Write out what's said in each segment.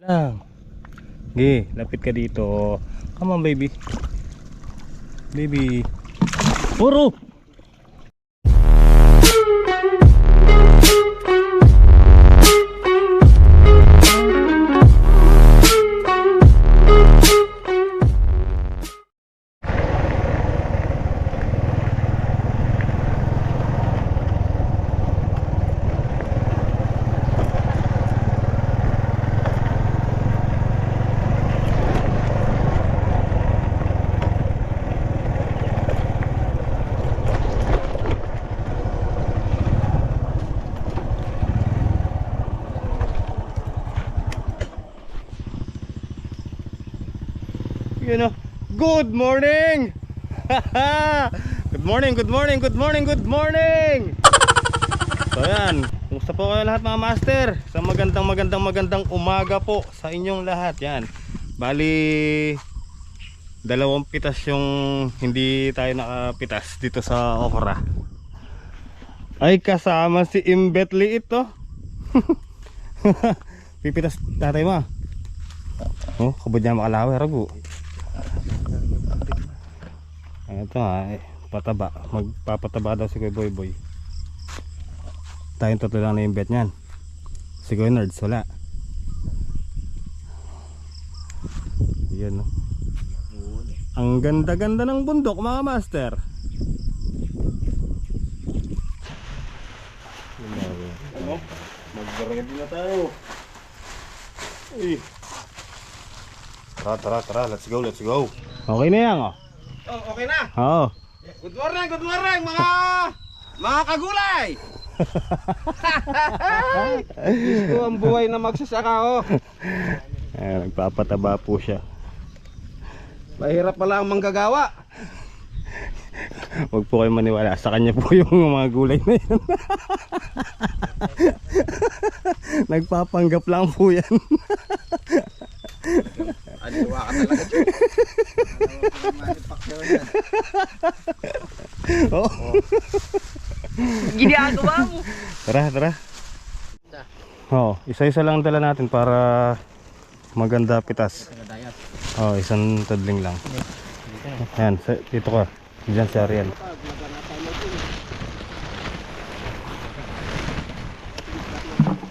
Lang. Okay, lapit ka dito. Come on, baby. Baby. Puro! You know, good morning. Good morning, good morning, good morning, good morning. So yan, kumusta po kayo lahat mga master? Sa magandang umaga po sa inyong lahat. Yan, bali dalawang pitas yung hindi tayo nakapitas dito sa okra. Ay kasama si Imbetli ito. Pipitas tatay mo. Oh, kabod niya makalawa rago. Ito pataba. Magpapataba daw si Kuya Boy Boy. Tayong tatlo lang na yung bet niyan. Si Kuya Nerds wala. Yan no. Ang ganda-ganda ng bundok mga master. Mag-ready na tayo. Uy. Tara, let's go. Okay na yan oh. Oh, okay na. Oo. Good morning mga kagulay. Gusto ang buhay na magsasaka oh. Nagpapataba po siya. Mahirap pala ang manggagawa. Huwag po kayo maniwala, sa kanya po yung mga gulay na yan. Nagpapanggap lang po yan. Aliwa ka talaga dyan. Oh. Ginagawa mo. Tara. Oh, isa-isa lang dala natin para maganda pitas. Oh, isang tadling lang. Yan, dito ka. Diyan si Ariel.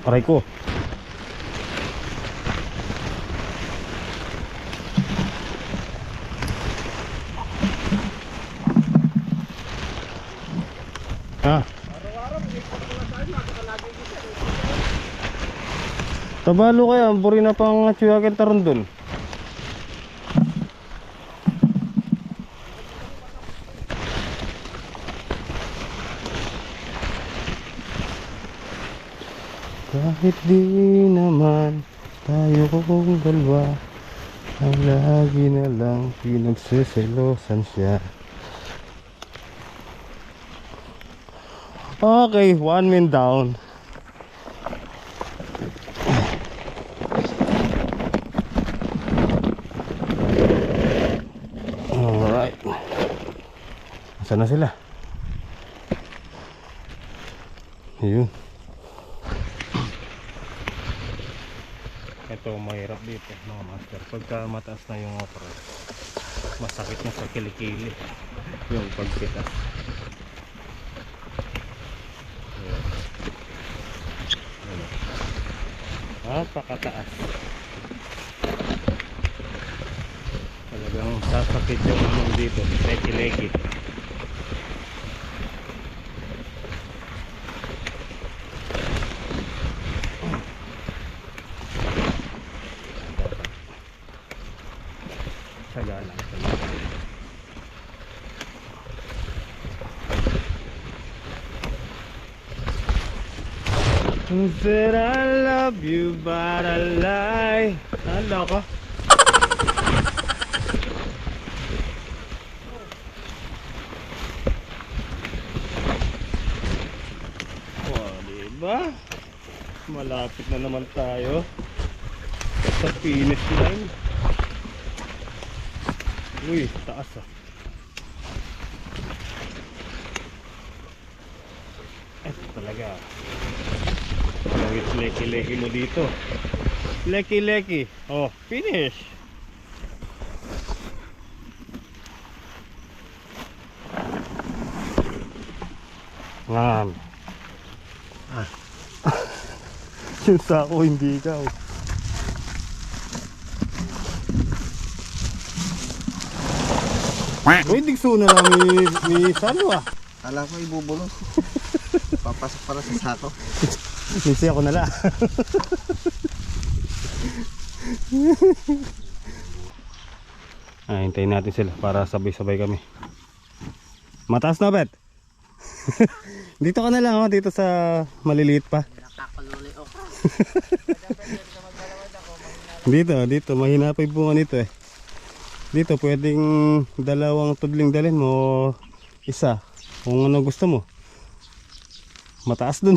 Aray ko. Tabalo kaya, buri na pang tsuyakin taron dun. Kahit di naman tayo kong dalawa, ang lagi na lang pinagsiselosan siya. Okay, 1 man down. Alright. Saan na sila? Ayun. Ito mahirap dito mga master. Pagka mataas na yung okra, masakit na sa kilikili yung pagpitas. Napakataas. Talagang sasakit yung umong dito. Leki-leki. Saga lang. Said I love you but I lie. Ano ko? Oh, diba? Malapit na naman tayo sa finish line. Uy, taas ah. Ito talaga. Leki-leki mo dito. Leki. Oh, finish. Ngam. Yung sako hindi ikaw. Uy, digso na lang ni Salo ah. Kala ko ibubulos. Papasok para sa sako. Minsi ako nala. Hintayin natin sila para sabay-sabay kami. Mataas na, Bet. Dito ka na lang, oh, dito sa maliliit pa. Dito, mahina pa yung bunga nito eh. Dito, pwedeng dalawang tudling dalhin mo, isa, kung ano gusto mo. Mataas dun.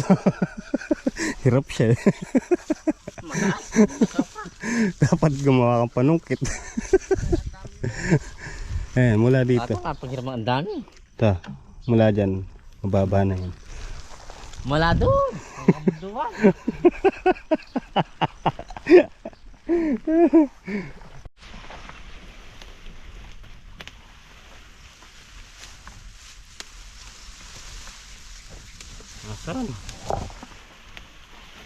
Hirap siya eh. Dapat gumawa kang panungkit. Mula dito. Ato kapag ang dami. Ito, mula dyan, mababa na yun. Mula doon. Ang kabunduan. Nasaan?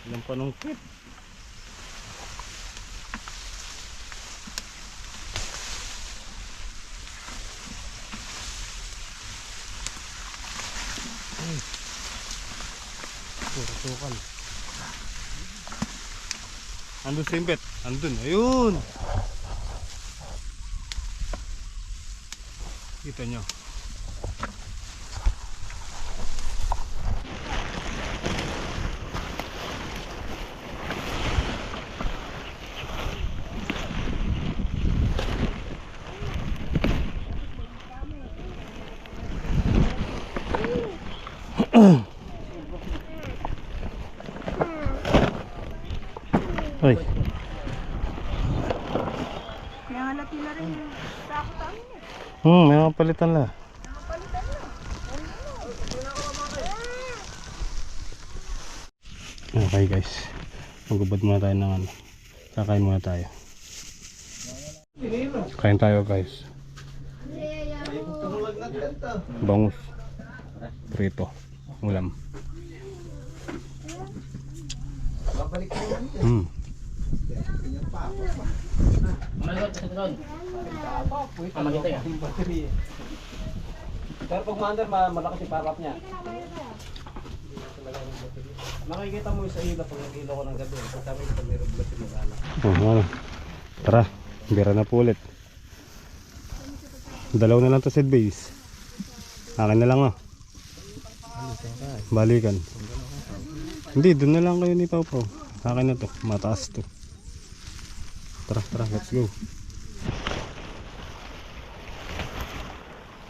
Ilang panungkit. Puro sukal. Andun si Imbet. Andun. Ayun. Kita nyo. Ay. Kaya nga natila rin yung sako tayo. May mga palitan na. Okay guys. Magubad muna tayo ng ano. Kakain muna tayo. Kain tayo guys. Bangus. Prito. Ulam. Malagot sa doon. Magita yan. Pero pag maandar, malakas yung parap niya. Makikita mo sa ilo pag nag-ilo ko ng gabi. Pagkami pag nireblat yung mag-anak. Ano. Tara. Bira na po ulit. Dalaw na lang to seed base. Akin na lang ah. Balikan. Hindi, doon na lang kayo ni Pau Pau. Akin na to, mataas to. Tara, let's go.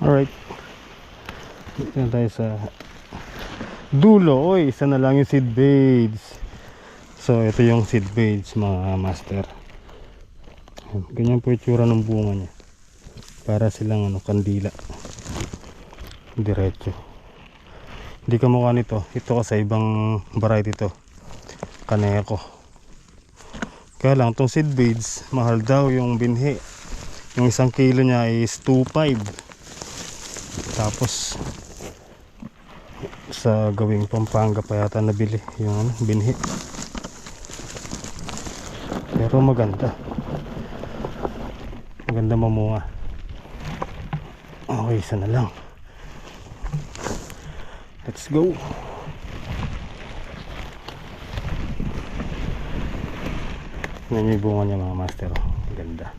Alright. Dito na tayo sa dulo. Oy, isa na lang yung seed beds. So, ito yung seed beds mga master. Ganyan po yung tsura ng bunga niya. Para silang ano, kandila. Diretso. Hindi ka mukha nito. Ito kasi ibang variety to. Kaneko. Kaya lang itong seed beads, mahal daw yung binhi. Yung 1 kilo niya is 2.5. Tapos sa gawing Pampanga pa yata nabili yung ano, binhi. Pero maganda. Maganda mamunga. Okay, isa na lang. Let's go. Yan yung bunga niya mga master. Ganda.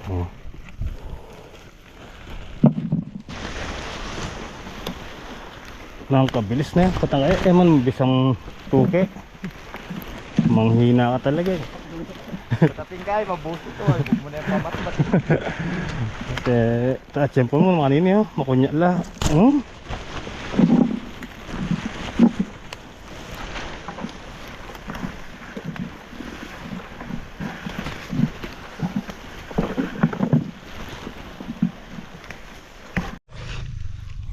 Oh. Nakakabilis na yan. Patangay. Man, bisang tuke. Manghina ka talaga eh. Taping kayo, mabuso to. Huwag mo na yung pamatmat. At siyempre mo naman kanina yun. Makunya la.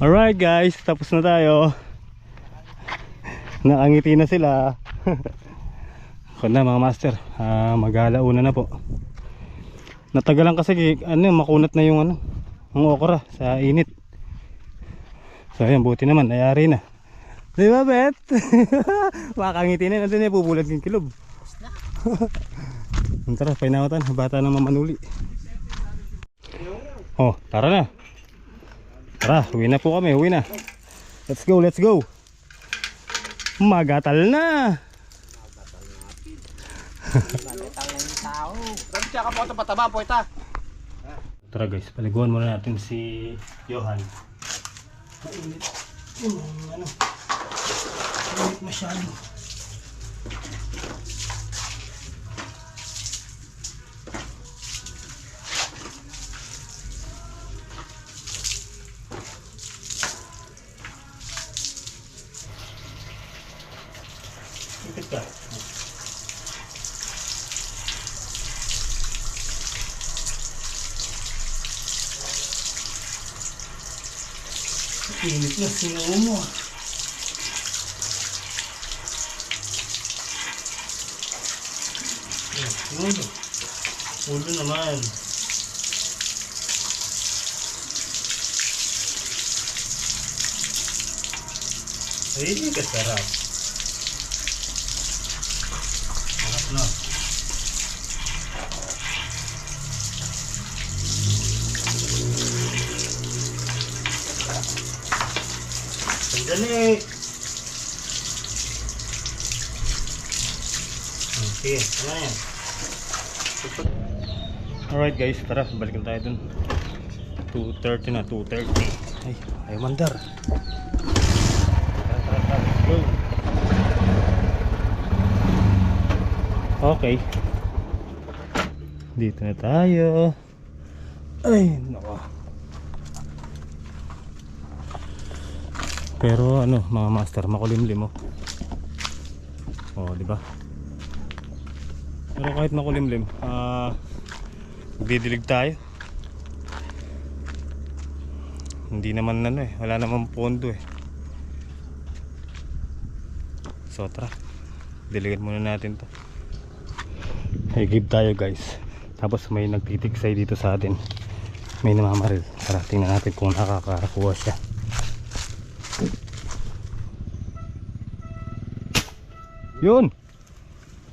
Alright guys, tapos na tayo. Nakangiti na sila. Ako na mga master, mag-alauna na po. Natagalan kasi makunat na yung ang okra sa init. So ayan, buti naman, ayari na. Di ba Bet? Makakangiti na, nandun na pubulag yung kilob. Tara, painawatan, bata ng mamanuli. Oh, tara na. Tara, uwi na po kami, uwi na. Let's go, let's go. Magatal na. Tsaka po ito pataba po ito. Tara guys, paliguan muna natin si Johan. Mainit. Mainit masyado. Ipit ka. Init na singaw mo. Ulo naman. Ay, kasarap. Sarap na. Sandali. Okay, ano yan? Alright guys, tara, balikan tayo dun. 2:30 na, 2:30. Ay, ayaw mandar. Tara, go. Okay. Dito na tayo. Ay, nako. Pero mga master, makulimlim oh. Oh, di ba? Pero kahit makulimlim, magdidilig tayo. Hindi naman wala naman pondo eh. So tara, diligan muna natin to. I-give tayo guys. Tapos may nagtitiksay dito sa atin. May namamaril. Tara, tingnan natin kung nakakakuha siya. Yun,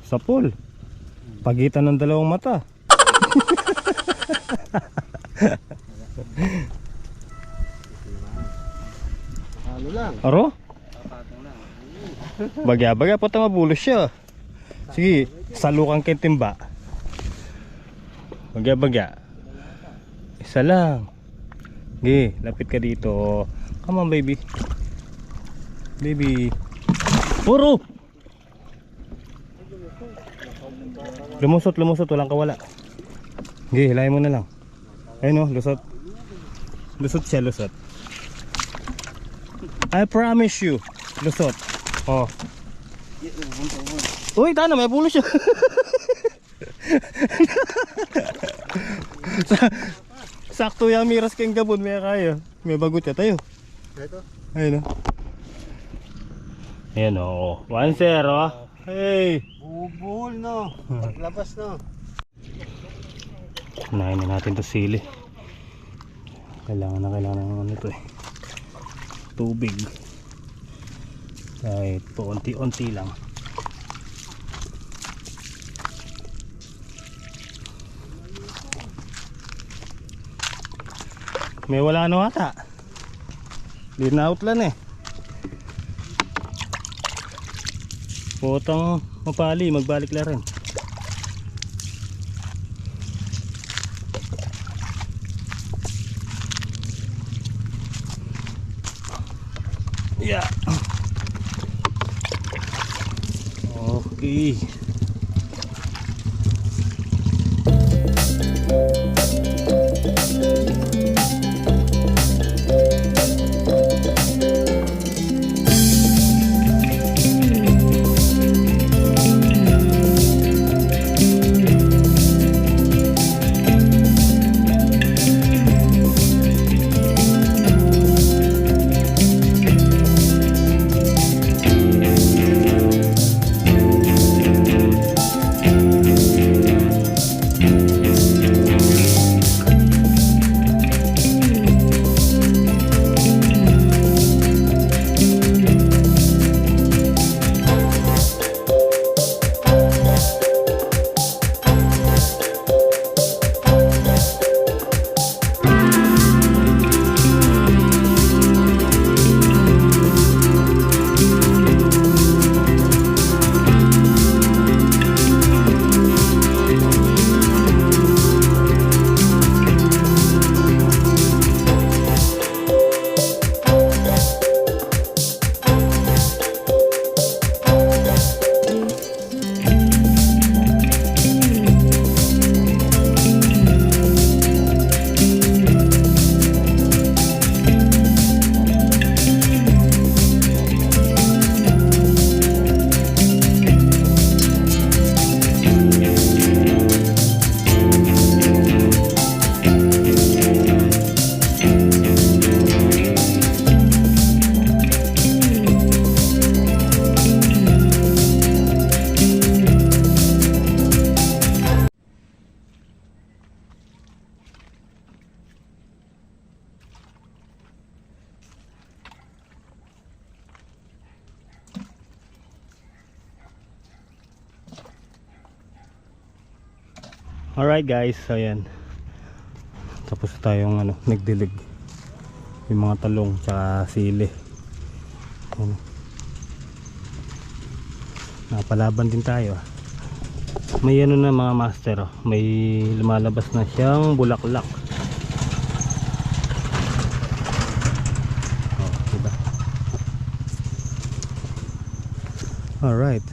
sapul. Pagitan ng dalawang mata. Ano lang? Aro? Bagya-bagya, pata mabulos siya. Sige, salukang kintimba. Bagya-bagya. Isa lang. Sige, lapit ka dito. Come on baby. Baby. Puro! Lumusot, walang kawala. Sige, hilahin mo na lang. Ayun lusot. Lusot siya, lusot. I promise you. Lusot. Oh. Uy, tana, may pulo siya. Sakto yung miras kang gabon, may kaya. May bagot siya tayo. Ayun Ayan 1-0. Hey! Bubuhol no. Paglabas no. Kunain na natin to sili. Kailangan na nito eh. Tubig. Kahit paunti-unti lang. May wala ata. Di na outlan eh. Potong mapali, magbalik la rin. Yeah. Okay. Alright guys, so ayan. Tapos tayong ano, nagdilig. Yung mga talong tsaka sili. Ano. Napalaban din tayo. May ano na mga master, oh. May lumalabas na siyang bulaklak. Oh, diba? Alright.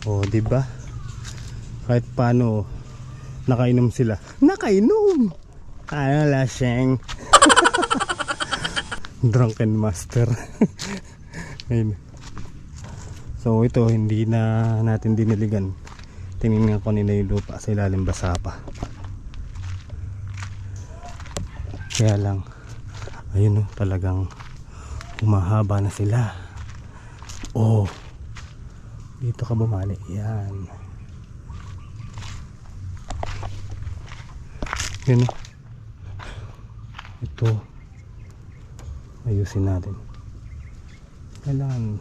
Oh, diba? Kahit paano nakainom sila. Nakainom! Ano laseng? Drunken master. Ayun. So ito hindi na natin diniligan. Tinignan ko nila yung lupa sa ilalim, basa pa. Kaya lang ayun oh, talagang humahaba na sila. Oh, dito ka bumali. Yan. Yan oh. Ito ayusin natin. Kailangan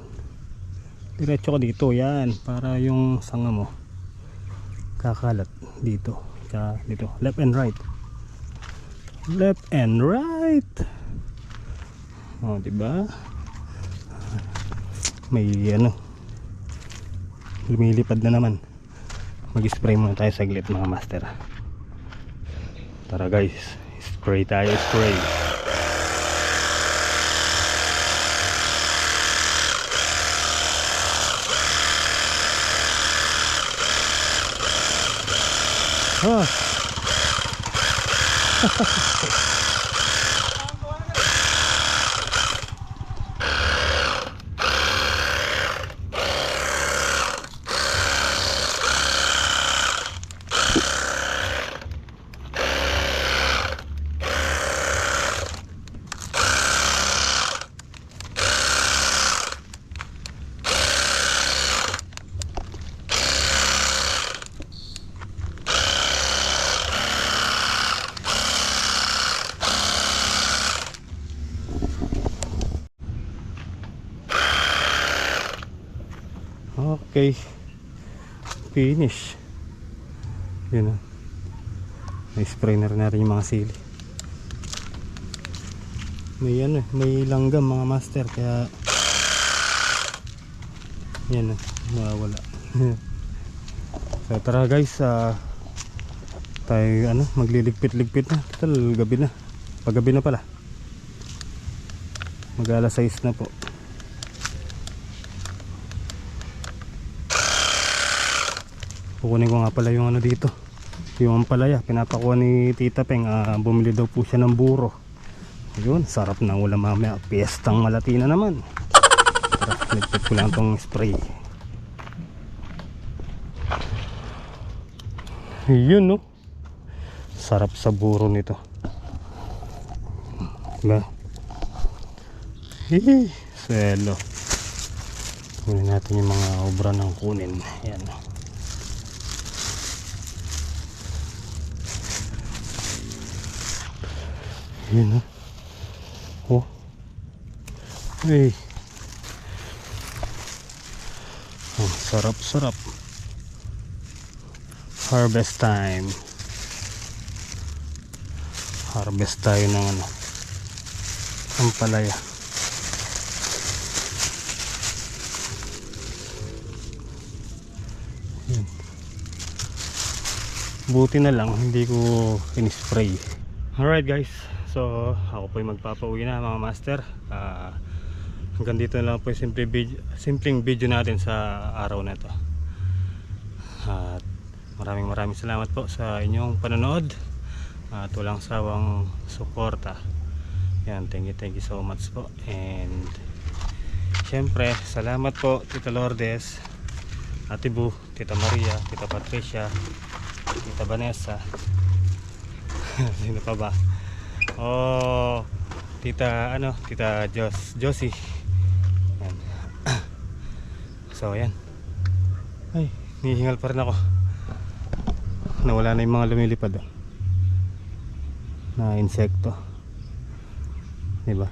diretso ka dito, yan, para yung sanga mo kakalat dito, tsaka dito, left and right, left and right. Oh, diba? May ano, lumilipad na naman. Mag-spray muna tayo saglit mga master. Tara guys, spray tayo, spray. Oh. Okay, finish. Yun o, na-spray na rin natin yung mga sili. May ano, may langgam mga master, kaya yan o, nawawala. So tara guys, tayo ano, magliligpit-ligpit na. Total gabi na, paggabi na pala, mag-alas 6 na po. Kukunin ko nga pala yung ano dito, yung ampalaya, pinapakuha ni Tita Peng. Bumili daw po siya ng buro. Yun, sarap ng ulam mamaya, piyestang malati na naman. Tara, ligpit ko lang tong spray. Yun no, sarap sa buro nito, diba? Hihi, selo. Kunin natin yung mga obra ng kunin. Yan. Yun oh. Hey. Oh, sarap sarap. Harvest time. Harvest tayo ng ano, ampalaya. Yun. Buti na lang hindi ko in-spray. Alright guys, so ako po yung magpapauwi na mga master. Hanggang dito na lang po yung simpleng video natin sa araw na ito. At maraming salamat po sa inyong panonood at walang sawang suporta. Yan, thank you so much po. And syempre salamat po Tita Lourdes, Ate Bu, Tita Maria, Tita Patricia, Tita Vanessa. Sino pa ba? Oh, Tita ano, Tita Josie. Yan. So ayan. Ay, nihingal pa rin ako. Nawala na yung mga lumilipad na insekto, diba?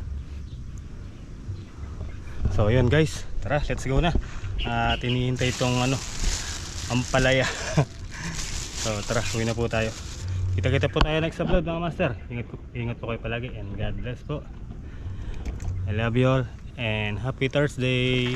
So ayan guys, tara, let's go na. At hinihintay itong ano, Ampalaya. So tara, uwi na po tayo. Kita-kita po tayo next upload mga master. Ingat po kayo palagi and God bless po. I love you all and happy Thursday.